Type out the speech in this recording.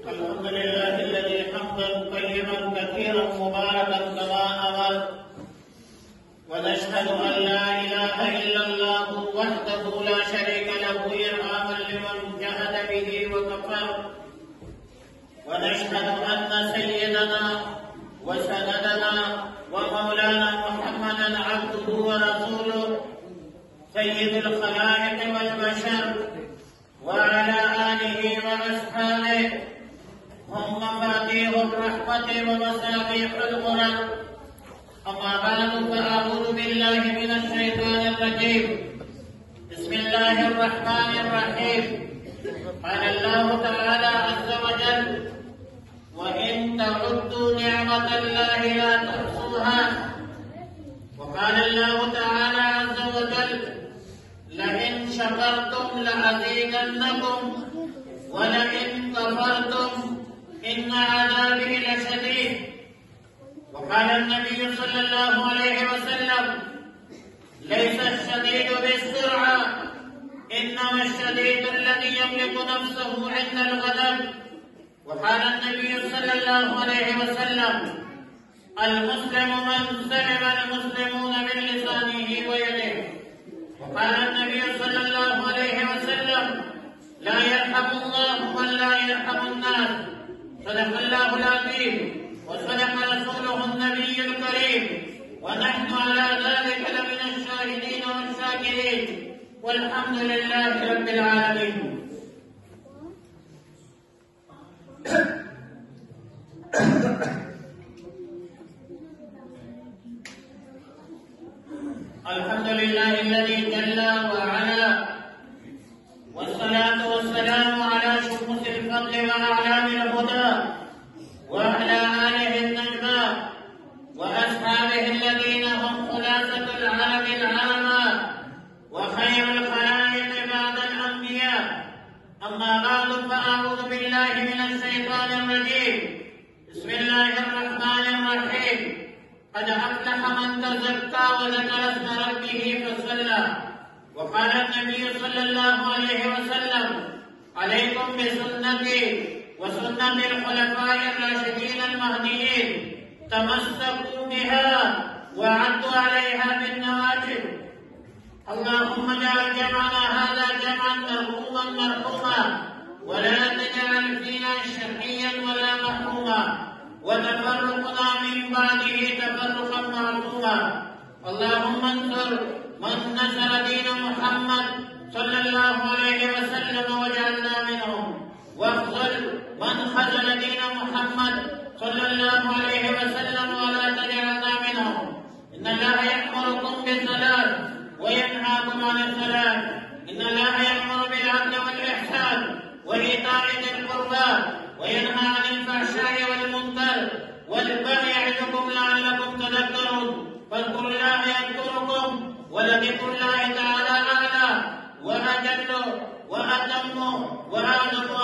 الحمد لله الذي حمدا طيبا كثيرا مباركا كما امر، ونشهد ان لا اله الا الله وحده لا شريك له ارحاما لمن جهد به وكفر، ونشهد ان سيدنا وسندنا ومولانا محمدا عبده ورسوله سيد الخلائق والبشر، وعلى آله وأصحابه هم مفاتيح الرحمة ومصابيح الغرر. أما بعد، فأعوذ بالله من الشيطان الرجيم. بسم الله الرحمن الرحيم. قال الله تعالى عز وجل: وإن تعدوا نعمة الله لا تحصوها. وقال الله تعالى عز وجل: لئن شكرتم لأزيدنكم ولئن كفرتم إن عذابي لشديد. وقال النبي صلى الله عليه وسلم: ليس الشديد بالسرعة، إنما الشديد الذي يملك نفسه عند الغضب. وقال النبي صلى الله عليه وسلم: المسلم من سلم المسلمون من لسانه ويده. وقال النبي صلى الله عليه وسلم: لا يرحم الله من لا يرحم الناس. صدق الله العظيم وصدق رسوله النبي الكريم، ونحن على ذلك لمن الشاهدين والشاكرين، والحمد لله رب العالمين. الحمد لله الذي جل وعلا، والصلاة والسلام على شموس الفضل وأعلام الهدى، وعلى آله النجماء، وأصحابه الذين هم خلاصة العرب العامة، وخير الخلائق بعد الأنبياء. أما بعد، فأعوذ بالله من الشيطان الرجيم. بسم الله الرحمن الرحيم. قد أفلح من تزكى وذكر اسم ربه فصلى. وقال النبي صلى الله عليه وسلم: عليكم بسنتي وسنة الخلفاء الراشدين المهديين، تمسكوا بها وعدوا عليها بالنواجذ. اللهم اجعل جمعنا هذا جمعا مرحوما مرحوما، ولا تجعل فينا شقيا ولا محروما، وتفرقنا من بعده تفرقا معصوما. اللهم انصر من نصر دين محمد صلى الله عليه وسلم واجعلنا منهم، واخذل من خذل دين محمد صلى الله عليه وسلم ولا تجعلنا منهم. إن الله يأمركم بالصلاة وينهاكم عن الصلاة. إن الله يأمر بالعدل والإحسان وإيتاء ذي القربى وينهى عن الفحشاء والمنكر والبغي يعظكم لعلكم تذكرون. فاذكروا الله يذكركم، ولذكر الله تعالى أعلى وأجل وأتم وأعظم